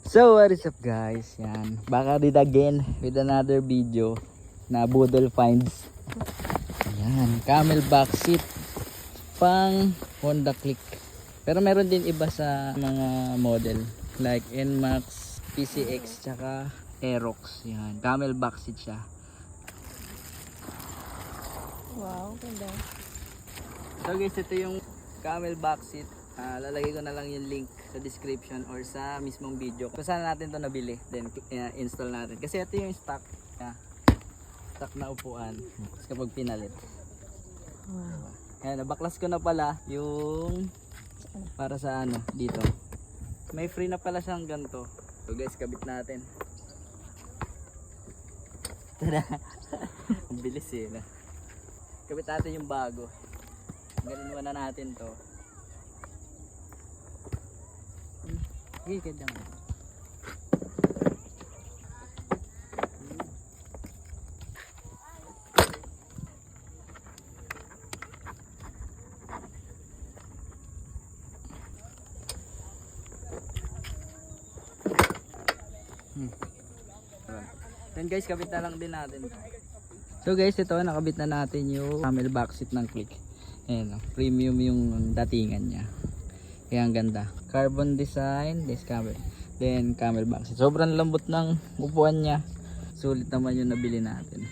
So what is up guys, yan, back at it again with another video na Budol finds. Yan, camel back seat pang Honda Click. Pero meron din iba sa mga model like NMAX, PCX, tsaka Aerox. Yan, camel back seat siya. Wow, ganda. So guys, ito yung camel back seat. Lalagay ko na lang yung link sa description or sa mismong video kung saan natin to nabili, then install natin kasi ito yung stock na upuan kapag pinalit. Wow. Ayan, nabaklas ko na pala yung para sa ano dito, may free na pala siyang ganito. So guys, kabit natin. Tada. Ang bilis eh na. Kabit natin yung bago. Ganin muna natin to. Okay, ganda nga. Then guys, kabit na lang din natin. So guys, ito nakabit na natin yung camel back seat ng Click. Ayan, premium yung datingan niya. Kaya ang ganda. Carbon design, this camel. Then camel back seat. Sobrang lambot ng upuan niya. Sulit naman yung nabili natin.